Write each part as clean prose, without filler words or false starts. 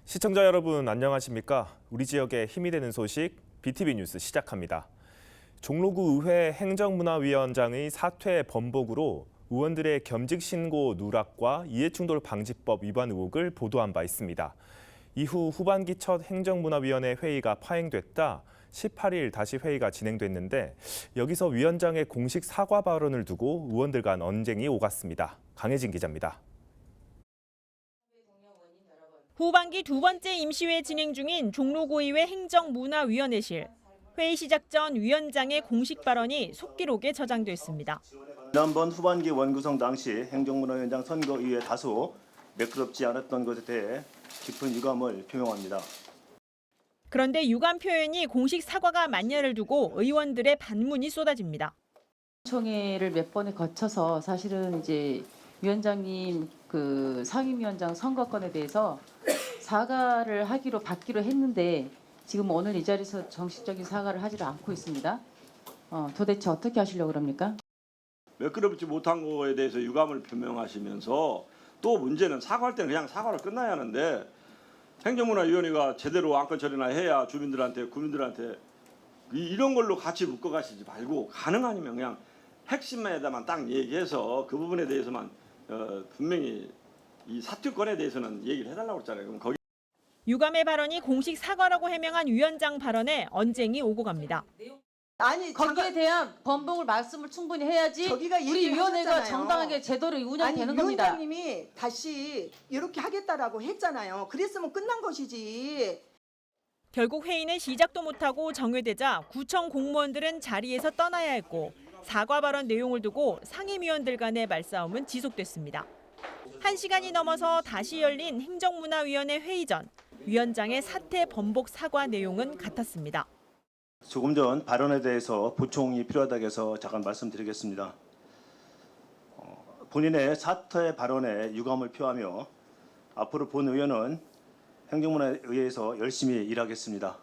시청자 여러분 안녕하십니까? 우리 지역에 힘이 되는 소식 BTV 뉴스 시작합니다. 종로구 의회 행정문화위원장의 사퇴 번복으로 의원들의 겸직 신고 누락과 이해충돌 방지법 위반 의혹을 보도한 바 있습니다. 이후 후반기 첫 행정문화위원회 회의가 파행됐다 18일 다시 회의가 진행됐는데 여기서 위원장의 공식 사과 발언을 두고 의원들 간 언쟁이 오갔습니다. 강혜진 기자입니다. 후반기 두 번째 임시회 진행 중인 종로구의회 행정문화위원회실. 회의 시작 전 위원장의 공식 발언이 속기록에 저장됐습니다. 지난번 후반기 원구성 당시 행정문화위원장 선거 이후에 다소 매끄럽지 않았던 것에 대해 깊은 유감을 표명합니다. 그런데 유감 표현이 공식 사과가 만냐를 두고 의원들의 반문이 쏟아집니다. 총회를 몇 번에 거쳐서 사실은 이제 위원장님 그 상임위원장 선거권에 대해서 사과를 하기로 받기로 했는데 지금 오늘 이 자리에서 정식적인 사과를 하지를 않고 있습니다. 도대체 어떻게 하시려고 그럽니까? 매끄럽지 못한 거에 대해서 유감을 표명하시면서 또 문제는 사과할 때는 그냥 사과로 끝나야 하는데 행정문화위원회가 제대로 안건 처리나 해야 주민들한테 국민들한테 이런 걸로 같이 묶어가시지 말고 가능 아니면 그냥 핵심에다만 딱 얘기해서 그 부분에 대해서만 분명히 이 사퇴권에 대해서는 얘기를 해달라고 했잖아요. 그럼 거기 유감의 발언이 공식 사과라고 해명한 위원장 발언에 언쟁이 오고 갑니다. 아니 거기에 대한 번복을 말씀을 충분히 해야지 우리 위원회가 정당하게 제대로 운영되는 겁니다. 위원장님이 다시 이렇게 하겠다라고 했잖아요. 그랬으면 끝난 것이지. 결국 회의는 시작도 못하고 정회되자 구청 공무원들은 자리에서 떠나야 했고 사과 발언 내용을 두고 상임위원들 간의 말싸움은 지속됐습니다. 1시간이 넘어서 다시 열린 행정문화위원회 회의 전 위원장의 사퇴 번복 사과 내용은 같았습니다. 조금 전 발언에 대해서 보충이 필요하다고 해서 잠깐 말씀드리겠습니다. 본인의 사퇴 발언에 유감을 표하며 앞으로 본 의원은 행정문화의회에서 열심히 일하겠습니다.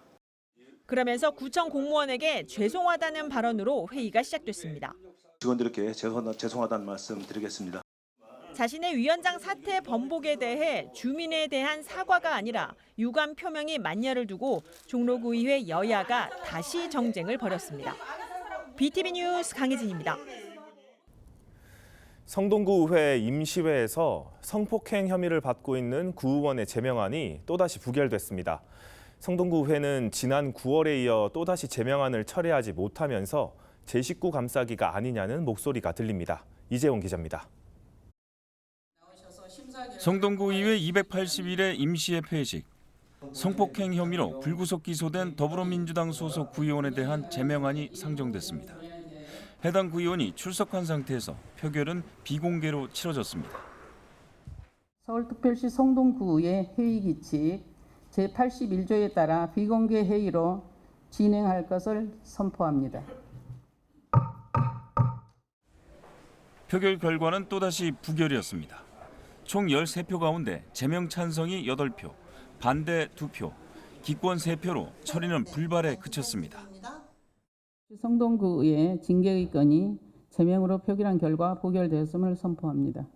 그러면서 구청 공무원에게 죄송하다는 발언으로 회의가 시작됐습니다. 직원들께 죄송하다는 말씀 드리겠습니다. 자신의 위원장 사퇴 번복에 대해 주민에 대한 사과가 아니라 유감 표명이 만냐를 두고 종로구의회 여야가 다시 정쟁을 벌였습니다. BTV 뉴스 강혜진입니다. 성동구 의회 임시회에서 성폭행 혐의를 받고 있는 구의원의 제명안이 또다시 부결됐습니다. 성동구 의회는 지난 9월에 이어 또다시 제명안을 철회하지 못하면서 제19 감싸기가 아니냐는 목소리가 들립니다. 이재용 기자입니다. 성동구 의회 281회 임시회 폐식. 성폭행 혐의로 불구속 기소된 더불어민주당 소속 구의원에 대한 제명안이 상정됐습니다. 해당 구의원이 출석한 상태에서 표결은 비공개로 치러졌습니다. 서울특별시 성동구의 회의 규칙 제81조에 따라 비공개 회의로 진행할 것을 선포합니다. 표결 결과는 또다시 부결이었습니다. 총 13표 가운데 제명 찬성이 8표, 반대 2표, 기권 3표로 처리는 불발에 그쳤습니다. 성동구의 징계의 건이 제명으로 표결한 결과 부결되었음을 선포합니다.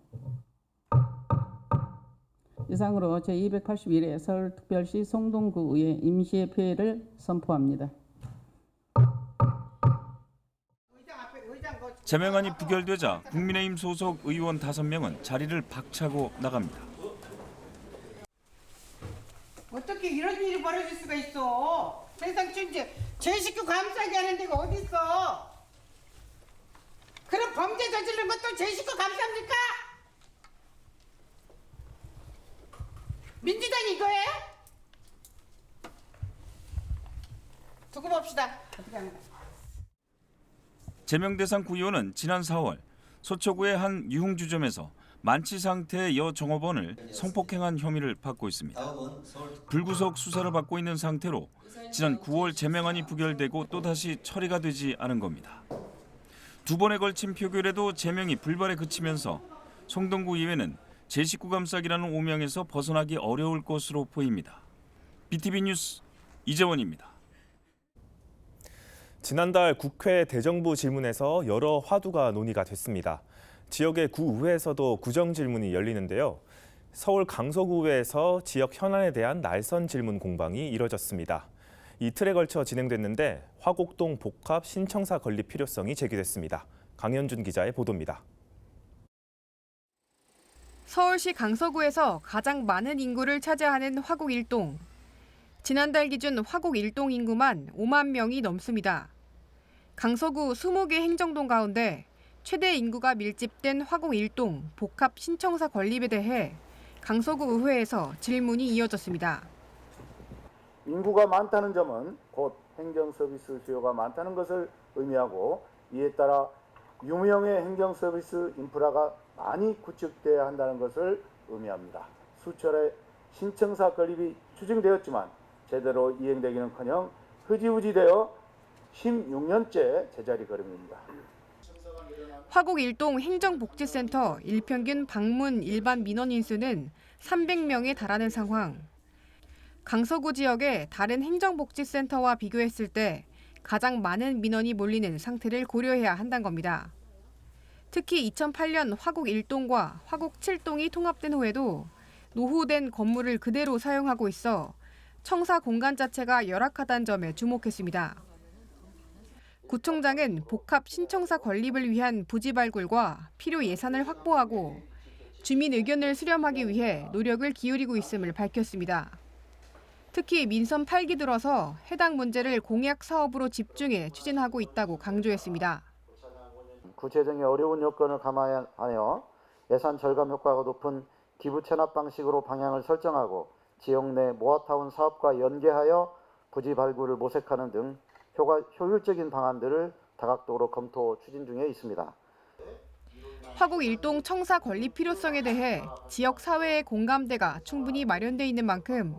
이상으로 제281회 서울특별시 성동구의 임시회 폐회를 선포합니다. 제명안이 부결되자 국민의힘 소속 의원 5명은 자리를 박차고 나갑니다. 어떻게 이런 일이 벌어질 수가 있어? 세상 천지 제19 감싸기 하는 데가 어딨어? 그럼 범죄 저지른 것도 제19 감쌉니까? 민주당이 이거예요? 두고 봅시다. 어떻게 하는 거야? 제명 대상 구의원은 지난 4월 서초구의 한 유흥주점에서 만취 상태의 여 종업원을 성폭행한 혐의를 받고 있습니다. 불구속 수사를 받고 있는 상태로 지난 9월 제명안이 부결되고 또다시 처리가 되지 않은 겁니다. 두 번에 걸친 표결에도 제명이 불발에 그치면서 성동구 의회는 제19 감싸기라는 오명에서 벗어나기 어려울 것으로 보입니다. BTV 뉴스 이재원입니다. 지난달 국회 대정부 질문에서 여러 화두가 논의가 됐습니다. 지역의 구의회에서도 구정 질문이 열리는데요. 서울 강서구에서 지역 현안에 대한 날선 질문 공방이 이뤄졌습니다. 이틀에 걸쳐 진행됐는데 화곡동 복합 신청사 건립 필요성이 제기됐습니다. 강현준 기자의 보도입니다. 서울시 강서구에서 가장 많은 인구를 차지하는 화곡 1동. 지난달 기준 화곡 1동 인구만 5만 명이 넘습니다. 강서구 20개 행정동 가운데 최대 인구가 밀집된 화곡 1동 복합 신청사 건립에 대해 강서구 의회에서 질문이 이어졌습니다. 인구가 많다는 점은 곧 행정 서비스 수요가 많다는 것을 의미하고 이에 따라 유명의 행정 서비스 인프라가 많이 구축돼야 한다는 것을 의미합니다. 수차례 신청사 건립이 추진되었지만 제대로 이행되기는커녕 흐지부지되어 16년째 제자리 걸음입니다. 화곡 1동 행정복지센터 일평균 방문 일반 민원 인수는 300명에 달하는 상황. 강서구 지역의 다른 행정복지센터와 비교했을 때 가장 많은 민원이 몰리는 상태를 고려해야 한다는 겁니다. 특히 2008년 화곡 1동과 화곡 7동이 통합된 후에도 노후된 건물을 그대로 사용하고 있어 청사 공간 자체가 열악하다는 점에 주목했습니다. 구청장은 복합 신청사 건립을 위한 부지 발굴과 필요 예산을 확보하고 주민 의견을 수렴하기 위해 노력을 기울이고 있음을 밝혔습니다. 특히 민선 8기 들어서 해당 문제를 공약 사업으로 집중해 추진하고 있다고 강조했습니다. 구체적인 어려운 여건을 감안하여 예산 절감 효과가 높은 기부 체납 방식으로 방향을 설정하고 지역 내 모아타운 사업과 연계하여 부지 발굴을 모색하는 등 효율적인 방안들을 다각도로 검토 추진 중에 있습니다. 화곡 1동 청사 건립 필요성에 대해 지역 사회의 공감대가 충분히 마련돼 있는 만큼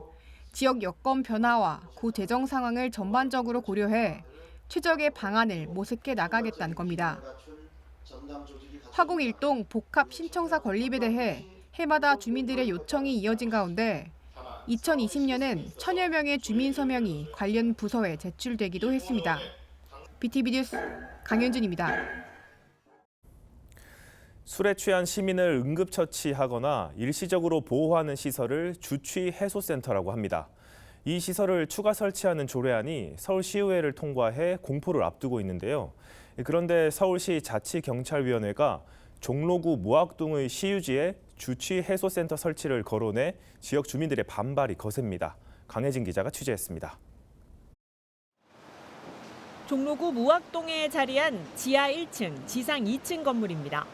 지역 여건 변화와 구 재정 상황을 전반적으로 고려해 최적의 방안을 모색해 나가겠다는 겁니다. 화곡 1동 복합 신청사 건립에 대해 해마다 주민들의 요청이 이어진 가운데 2020년엔 1000여 명의 주민 서명이 관련 부서에 제출되기도 했습니다. BTV 뉴스 강현준입니다. 술에 취한 시민을 응급처치하거나 일시적으로 보호하는 시설을 주취해소센터라고 합니다. 이 시설을 추가 설치하는 조례안이 서울시의회를 통과해 공포를 앞두고 있는데요. 그런데 서울시 자치경찰위원회가 종로구 무학동의 시유지에 주취해소센터 설치를 거론해 지역 주민들의 반발이 거셉니다. 강혜진 기자가 취재했습니다. 종로구 무학동에 자리한 지하 1층, 지상 2층 건물입니다.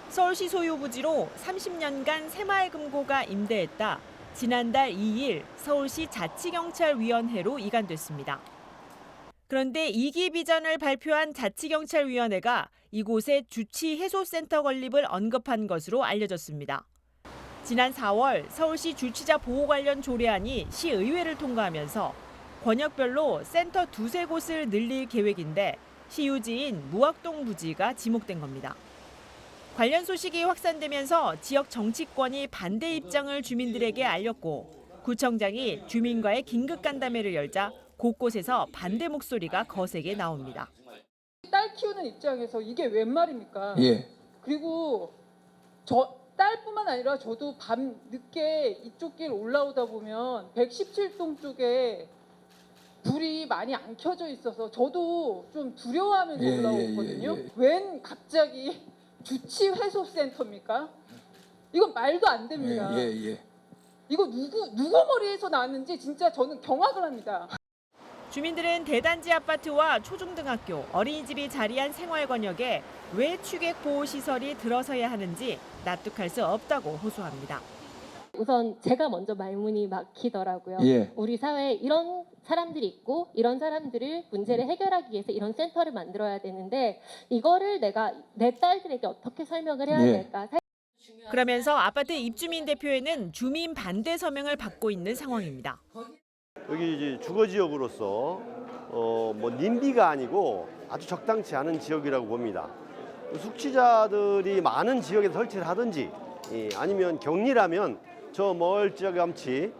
서울시 소유 부지로 30년간 새마을금고가 임대했다 지난달 2일 서울시 자치경찰위원회로 이관됐습니다. 그런데 2기 비전을 발표한 자치경찰위원회가 이곳에 주취해소센터 건립을 언급한 것으로 알려졌습니다. 지난 4월 서울시 주취자 보호 관련 조례안이 시의회를 통과하면서 권역별로 센터 두세 곳을 늘릴 계획인데 시유지인 무학동 부지가 지목된 겁니다. 관련 소식이 확산되면서 지역 정치권이 반대 입장을 주민들에게 알렸고 구청장이 주민과의 긴급 간담회를 열자 곳곳에서 반대 목소리가 거세게 나옵니다. 딸 키우는 입장에서 이게 웬 말입니까? 예. 그리고 저 딸뿐만 아니라 저도 밤 늦게 이쪽 길 올라오다 보면 117동 쪽에 불이 많이 안 켜져 있어서 저도 좀 두려워하면서 올라오거든요. 웬 갑자기 주취해소센터입니까? 이건 말도 안 됩니다. 이거 누구 머리에서 나왔는지 진짜 저는 경악을 합니다. 주민들은 대단지 아파트와 초중등학교, 어린이집이 자리한 생활권역에 왜 취객보호시설이 들어서야 하는지 납득할 수 없다고 호소합니다. 우선 제가 먼저 말문이 막히더라고요. 우리 사회에 이런 사람들이 있고 이런 사람들을 문제를 해결하기 위해서 이런 센터를 만들어야 되는데 이거를 내가 내 딸들에게 어떻게 설명을 해야 될까? 그러면서 아파트 입주민 대표회는 주민 반대 서명을 받고 있는 상황입니다. 여기 이제 주거 지역으로서 뭐 님비가 아니고 아주 적당치 않은 지역이라고 봅니다. 숙취자들이 많은 지역에 설치를 하든지 아니면 격리라면 저 멀찌감치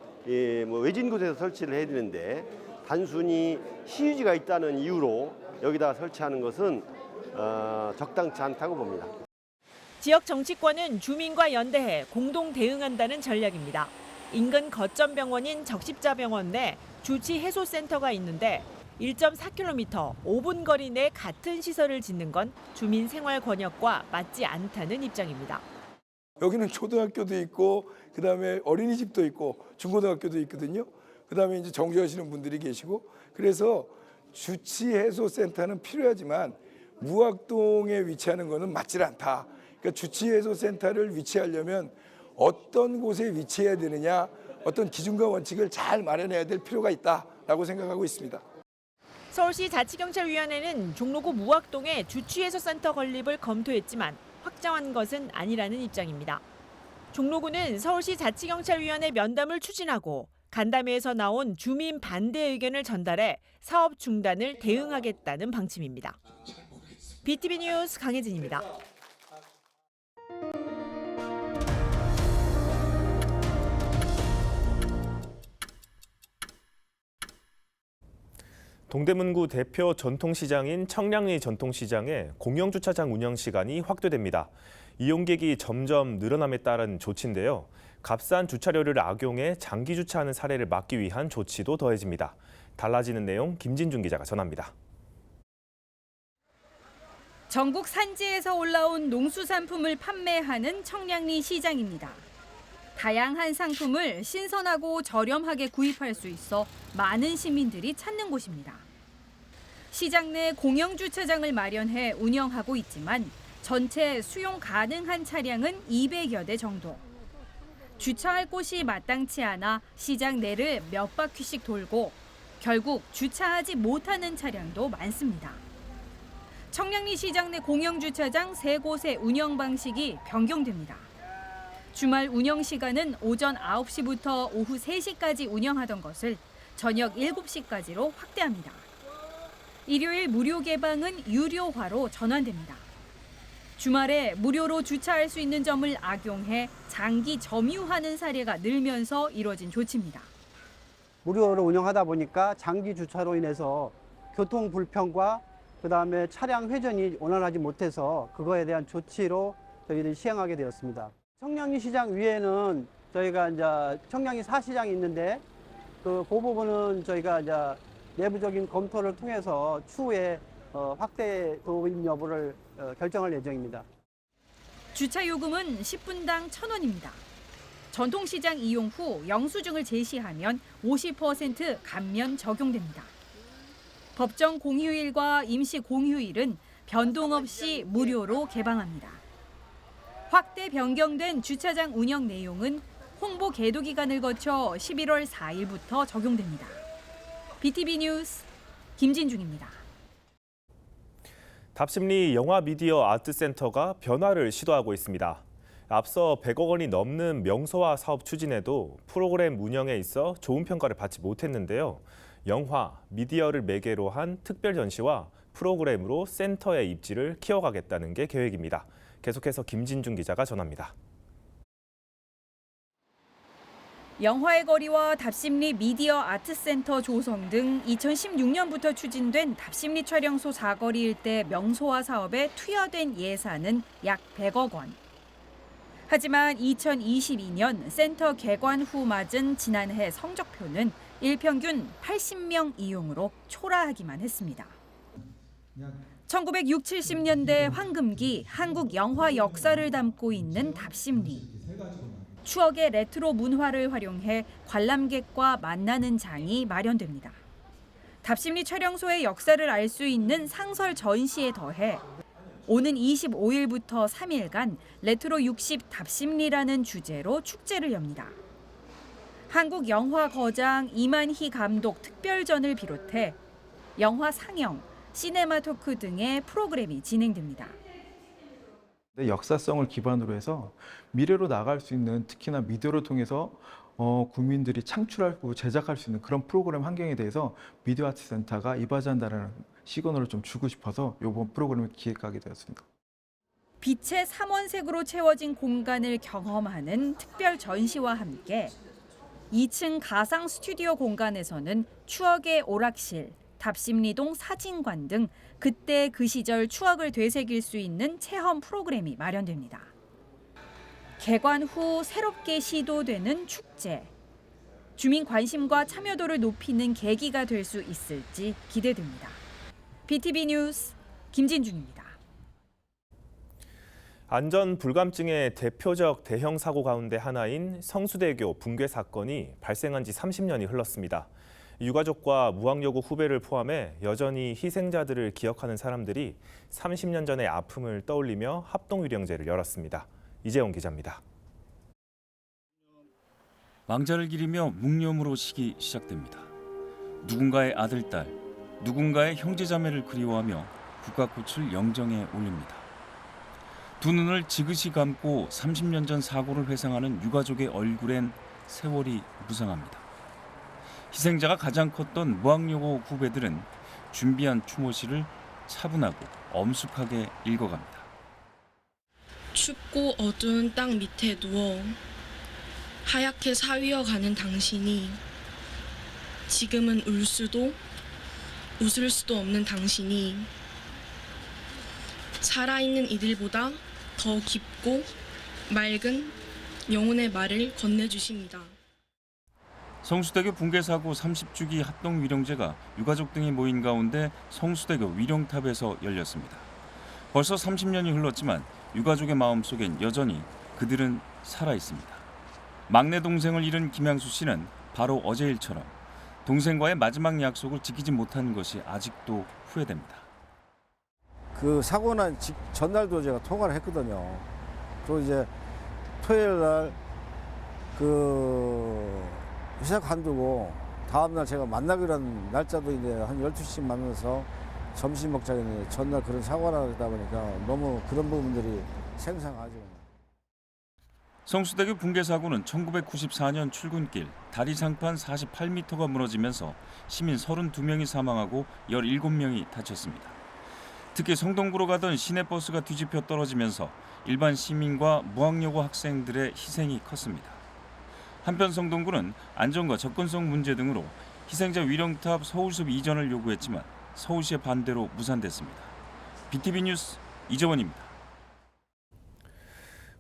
뭐 외진 곳에서 설치를 해야 되는데 단순히 시유지가 있다는 이유로 여기다 설치하는 것은 적당치 않다고 봅니다. 지역 정치권은 주민과 연대해 공동 대응한다는 전략입니다. 인근 거점 병원인 적십자병원 내 주치 해소센터가 있는데 1.4km 5분 거리 내 같은 시설을 짓는 건 주민 생활 권역과 맞지 않다는 입장입니다. 여기는 초등학교도 있고 그다음에 어린이집도 있고 중고등학교도 있거든요. 그다음에 이제 정주하시는 분들이 계시고 그래서 주치해소센터는 필요하지만 무학동에 위치하는 것은 맞질 않다. 그러니까 주치해소센터를 위치하려면 어떤 곳에 위치해야 되느냐, 어떤 기준과 원칙을 잘 마련해야 될 필요가 있다라고 생각하고 있습니다. 서울시 자치경찰위원회는 종로구 무학동에 주치해소센터 건립을 검토했지만 확정한 것은 아니라는 입장입니다. 종로구는 서울시 자치경찰위원회 면담을 추진하고 간담회에서 나온 주민 반대 의견을 전달해 사업 중단을 대응하겠다는 방침입니다. BTV 뉴스 강혜진입니다. 동대문구 대표 전통시장인 청량리 전통시장의 공영주차장 운영 시간이 확대됩니다. 이용객이 점점 늘어남에 따른 조치인데요. 값싼 주차료를 악용해 장기 주차하는 사례를 막기 위한 조치도 더해집니다. 달라지는 내용 김진중 기자가 전합니다. 전국 산지에서 올라온 농수산품을 판매하는 청량리 시장입니다. 다양한 상품을 신선하고 저렴하게 구입할 수 있어 많은 시민들이 찾는 곳입니다. 시장 내 공영주차장을 마련해 운영하고 있지만 전체 수용 가능한 차량은 200여 대 정도. 주차할 곳이 마땅치 않아 시장 내를 몇 바퀴씩 돌고 결국 주차하지 못하는 차량도 많습니다. 청량리 시장 내 공영주차장 3곳의 운영 방식이 변경됩니다. 주말 운영 시간은 오전 9시부터 오후 3시까지 운영하던 것을 저녁 7시까지로 확대합니다. 일요일 무료 개방은 유료화로 전환됩니다. 주말에 무료로 주차할 수 있는 점을 악용해 장기 점유하는 사례가 늘면서 이뤄진 조치입니다. 무료로 운영하다 보니까 장기 주차로 인해서 교통 불편과 그다음에 차량 회전이 원활하지 못해서 그거에 대한 조치로 저희들이 시행하게 되었습니다. 청량리 시장 위에는 저희가 이제 청량리 4시장이 있는데 그 부분은 저희가 이제 내부적인 검토를 통해서 추후에 확대 도입 여부를 결정할 예정입니다. 주차 요금은 10분당 1,000원입니다. 전통시장 이용 후 영수증을 제시하면 50% 감면 적용됩니다. 법정 공휴일과 임시 공휴일은 변동 없이 무료로 개방합니다. 확대 변경된 주차장 운영 내용은 홍보 계도 기간을 거쳐 11월 4일부터 적용됩니다. BTV 뉴스 김진중입니다. 답심리 영화미디어 아트센터가 변화를 시도하고 있습니다. 앞서 100억 원이 넘는 명소화 사업 추진에도 프로그램 운영에 있어 좋은 평가를 받지 못했는데요. 영화, 미디어를 매개로 한 특별 전시와 프로그램으로 센터의 입지를 키워가겠다는 게 계획입니다. 계속해서 김진중 기자가 전합니다. 영화의 거리와 답심리 미디어 아트센터 조성 등 2016년부터 추진된 답심리 촬영소 사거리 일대 명소화 사업에 투여된 예산은 약 100억 원. 하지만 2022년 센터 개관 후 맞은 지난해 성적표는 일평균 80명 이용으로 초라하기만 했습니다. 1960, 70년대 황금기 한국 영화 역사를 담고 있는 답심리. 추억의 레트로 문화를 활용해 관람객과 만나는 장이 마련됩니다. 답심리 촬영소의 역사를 알 수 있는 상설 전시에 더해 오는 25일부터 3일간 레트로 60 답심리라는 주제로 축제를 엽니다. 한국 영화 거장 이만희 감독 특별전을 비롯해 영화 상영, 시네마 토크 등의 프로그램이 진행됩니다. 역사성을 기반으로 해서 미래로 나갈 수 있는 특히나 미디어를 통해서 국민들이 창출하고 제작할 수 있는 그런 프로그램 환경에 대해서 미디어 아트 센터가 이바지한다는 시그널을 좀 주고 싶어서 이번 프로그램을 기획하게 되었습니다. 빛의 삼원색으로 채워진 공간을 경험하는 특별 전시와 함께 2층 가상 스튜디오 공간에서는 추억의 오락실, 답심리동 사진관 등 그때 그 시절 추억을 되새길 수 있는 체험 프로그램이 마련됩니다. 개관 후 새롭게 시도되는 축제. 주민 관심과 참여도를 높이는 계기가 될 수 있을지 기대됩니다. BTV 뉴스 김진중입니다. 안전 불감증의 대표적 대형 사고 가운데 하나인 성수대교 붕괴 사건이 발생한 지 30년이 흘렀습니다. 유가족과 무학여고 후배를 포함해 여전히 희생자들을 기억하는 사람들이 30년 전의 아픔을 떠올리며 합동위령제를 열었습니다. 이재용 기자입니다. 망자를 기리며 묵념으로 시기 시작됩니다. 누군가의 아들, 딸, 누군가의 형제자매를 그리워하며 국가꽃을 영정에 올립니다. 두 눈을 지그시 감고 30년 전 사고를 회상하는 유가족의 얼굴엔 세월이 무상합니다. 희생자가 가장 컸던 무학여고 후배들은 준비한 추모시를 차분하고 엄숙하게 읽어갑니다. 춥고 어두운 땅 밑에 누워 하얗게 사위어가는 당신이, 지금은 울 수도 웃을 수도 없는 당신이 살아있는 이들보다 더 깊고 맑은 영혼의 말을 건네주십니다. 성수대교 붕괴 사고 30주기 합동위령제가 유가족 등이 모인 가운데 성수대교 위령탑에서 열렸습니다. 벌써 30년이 흘렀지만 유가족의 마음속엔 여전히 그들은 살아있습니다. 막내 동생을 잃은 김양수 씨는 바로 어제 일처럼 동생과의 마지막 약속을 지키지 못한 것이 아직도 후회됩니다. 그 사고 난 전날도 제가 통화를 했거든요. 또 이제 토요일 날 그 회사 관두고 다음날 제가 만나기로 한 날짜도 이제 한 12시쯤 만나서 점심 먹자고 했는데 전날 그런 사고가 나다 보니까 너무 그런 부분들이 생생하죠. 성수대교 붕괴 사고는 1994년 출근길 다리 상판 48m가 무너지면서 시민 32명이 사망하고 17명이 다쳤습니다. 특히 성동구로 가던 시내버스가 뒤집혀 떨어지면서 일반 시민과 무학여고 학생들의 희생이 컸습니다. 한편 성동구는 안전과 접근성 문제 등으로 희생자 위령탑 서울숲 이전을 요구했지만 서울시의 반대로 무산됐습니다. BTV 뉴스 이재원입니다.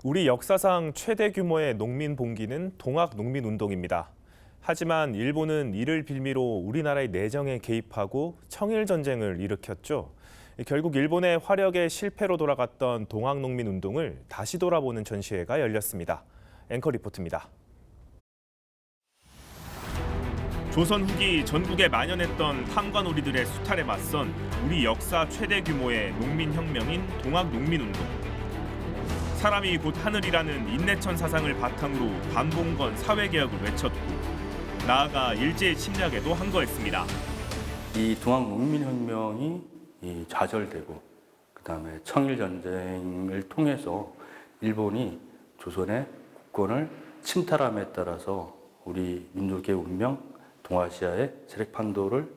우리 역사상 최대 규모의 농민 봉기는 동학농민운동입니다. 하지만 일본은 이를 빌미로 우리나라의 내정에 개입하고 청일전쟁을 일으켰죠. 결국 일본의 화력의 실패로 돌아갔던 동학농민운동을 다시 돌아보는 전시회가 열렸습니다. 앵커 리포트입니다. 조선 후기 전국에 만연했던 탐관오리들의 수탈에 맞선 우리 역사 최대 규모의 농민혁명인 동학농민운동. 사람이 곧 하늘이라는 인내천 사상을 바탕으로 반봉건 사회개혁을 외쳤고 나아가 일제의 침략에도 항거했습니다. 이 동학농민혁명이 좌절되고 그다음에 청일전쟁을 통해서 일본이 조선의 국권을 침탈함에 따라서 우리 민족의 운명, 동아시아의 세력 판도를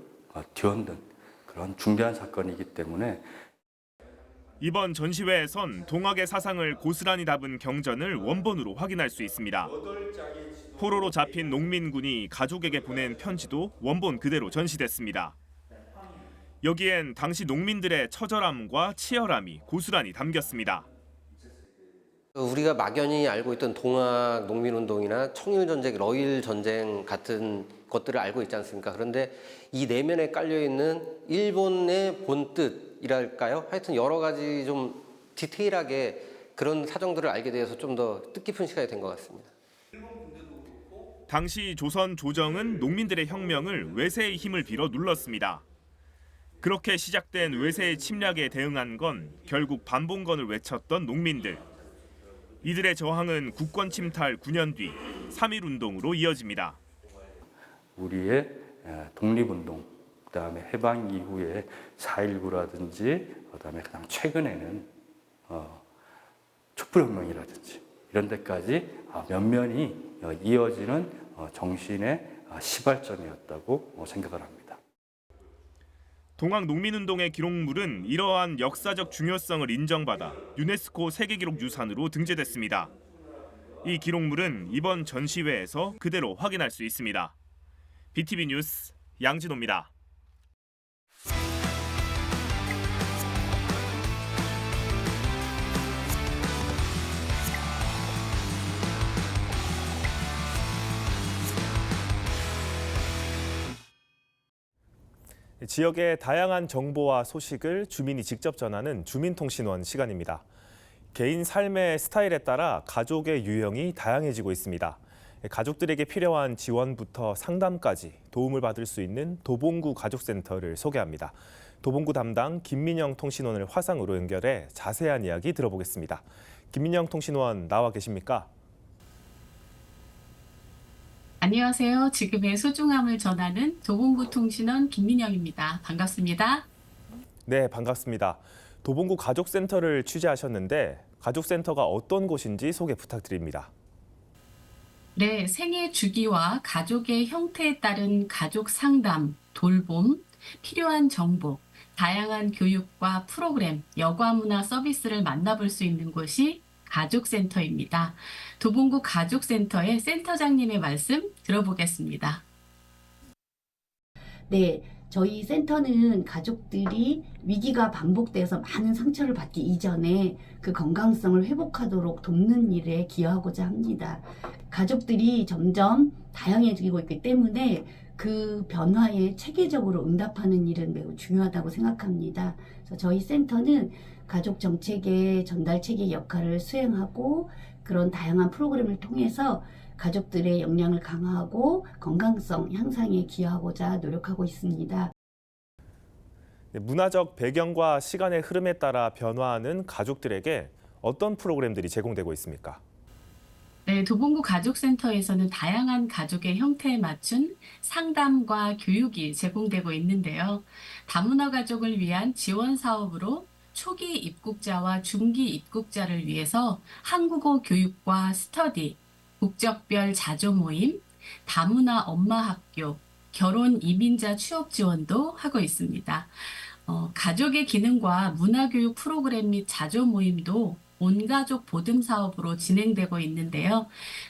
뒤흔든 그런 중대한 사건이기 때문에 이번 전시회에선 동학의 사상을 고스란히 담은 경전을 원본으로 확인할 수 있습니다. 포로로 잡힌 농민군이 가족에게 보낸 편지도 원본 그대로 전시됐습니다. 여기엔 당시 농민들의 처절함과 치열함이 고스란히 담겼습니다. 우리가 막연히 알고 있던 동학 농민운동이나 청일전쟁, 러일전쟁 같은 것들을 알고 있지 않습니까? 그런데 이 내면에 깔려있는 일본의 본뜻이랄까요? 하여튼 여러 가지 좀 디테일하게 그런 사정들을 알게 돼서 좀 더 뜻깊은 시간이 된 것 같습니다. 당시 조선 조정은 농민들의 혁명을 외세의 힘을 빌어 눌렀습니다. 그렇게 시작된 외세의 침략에 대응한 건 결국 반봉건을 외쳤던 농민들. 이들의 저항은 국권 침탈 9년 뒤 3.1운동으로 이어집니다. 우리의 독립운동, 그다음에 해방 이후에 4.19라든지 그다음에 가장 최근에는 촛불혁명이라든지 이런 데까지 면면이 이어지는 정신의 시발점이었다고 생각을 합니다. 동학농민운동의 기록물은 이러한 역사적 중요성을 인정받아 유네스코 세계기록유산으로 등재됐습니다. 이 기록물은 이번 전시회에서 그대로 확인할 수 있습니다. BTV 뉴스 양진호입니다. 지역의 다양한 정보와 소식을 주민이 직접 전하는 주민통신원 시간입니다. 개인 삶의 스타일에 따라 가족의 유형이 다양해지고 있습니다. 가족들에게 필요한 지원부터 상담까지 도움을 받을 수 있는 도봉구 가족센터를 소개합니다. 도봉구 담당 김민영 통신원을 화상으로 연결해 자세한 이야기 들어보겠습니다. 김민영 통신원 나와 계십니까? 안녕하세요. 지금의 소중함을 전하는 도봉구 통신원 김민영입니다. 반갑습니다. 네, 반갑습니다. 도봉구 가족센터를 취재하셨는데 가족센터가 어떤 곳인지 소개 부탁드립니다. 네, 생애 주기와 가족의 형태에 따른 가족 상담, 돌봄, 필요한 정보, 다양한 교육과 프로그램, 여가 문화 서비스를 만나볼 수 있는 곳이 가족센터입니다. 도봉구 가족센터의 센터장님의 말씀 들어보겠습니다. 네, 저희 센터는 가족들이 위기가 반복돼서 많은 상처를 받기 이전에 그 건강성을 회복하도록 돕는 일에 기여하고자 합니다. 가족들이 점점 다양해지고 있기 때문에 그 변화에 체계적으로 응답하는 일은 매우 중요하다고 생각합니다. 그래서 저희 센터는 가족 정책의 전달 체계 역할을 수행하고 그런 다양한 프로그램을 통해서 가족들의 역량을 강화하고 건강성 향상에 기여하고자 노력하고 있습니다. 문화적 배경과 시간의 흐름에 따라 변화하는 가족들에게 어떤 프로그램들이 제공되고 있습니까? 네, 도봉구 가족센터에서는 다양한 가족의 형태에 맞춘 상담과 교육이 제공되고 있는데요. 다문화 가족을 위한 지원 사업으로 초기 입국자와 중기 입국자를 위해서 한국어 교육과 스터디, 국적별 자조 모임, 다문화 엄마 학교, 결혼 이민자 취업 지원도 하고 있습니다. 가족의 기능과 문화교육 프로그램 및 자조 모임도 온가족 보듬 사업으로 진행되고 있는데요.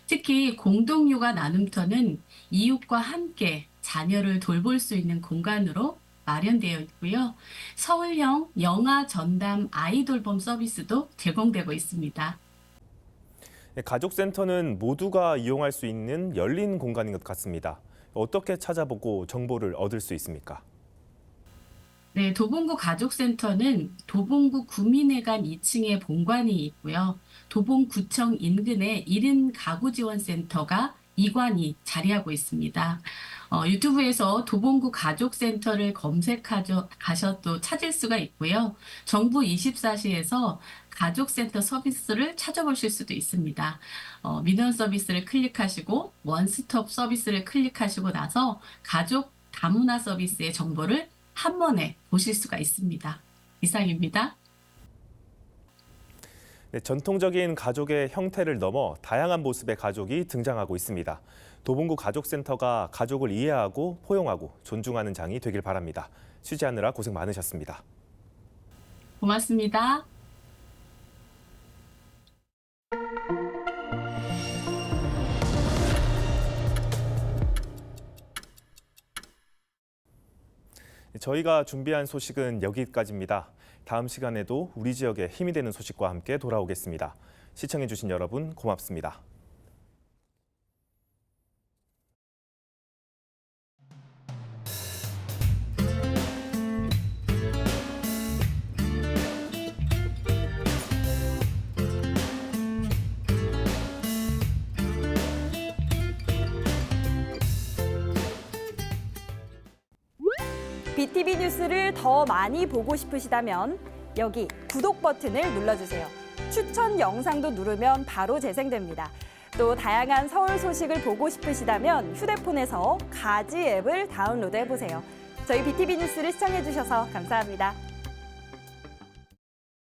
특히 공동육아 나눔터는 이웃과 함께 자녀를 돌볼 수 있는 공간으로 마련되어 있고요. 서울형 영아 전담 아이돌봄 서비스도 제공되고 있습니다. 가족센터는 모두가 이용할 수 있는 열린 공간인 것 같습니다. 어떻게 찾아보고 정보를 얻을 수 있습니까? 네, 도봉구 가족센터는 도봉구 구민회관 2층에 본관이 있고요. 도봉구청 인근에 1인 가구지원센터가 2관이 자리하고 있습니다. 유튜브에서 도봉구 가족센터를 검색하셔도 찾을 수가 있고요. 정부 24시에서 가족센터 서비스를 찾아보실 수도 있습니다. 민원 서비스를 클릭하시고 원스톱 서비스를 클릭하시고 나서 가족 다문화 서비스의 정보를 한 번에 보실 수가 있습니다. 이상입니다. 네, 전통적인 가족의 형태를 넘어 다양한 모습의 가족이 등장하고 있습니다. 도봉구 가족센터가 가족을 이해하고 포용하고 존중하는 장이 되길 바랍니다. 취재하느라 고생 많으셨습니다. 고맙습니다. 저희가 준비한 소식은 여기까지입니다. 다음 시간에도 우리 지역에 힘이 되는 소식과 함께 돌아오겠습니다. 시청해주신 여러분 고맙습니다. BTV 뉴스를 더 많이 보고 싶으시다면 여기 구독 버튼을 눌러주세요. 추천 영상도 누르면 바로 재생됩니다. 또 다양한 서울 소식을 보고 싶으시다면 휴대폰에서 가지 앱을 다운로드해보세요. 저희 BTV 뉴스를 시청해주셔서 감사합니다.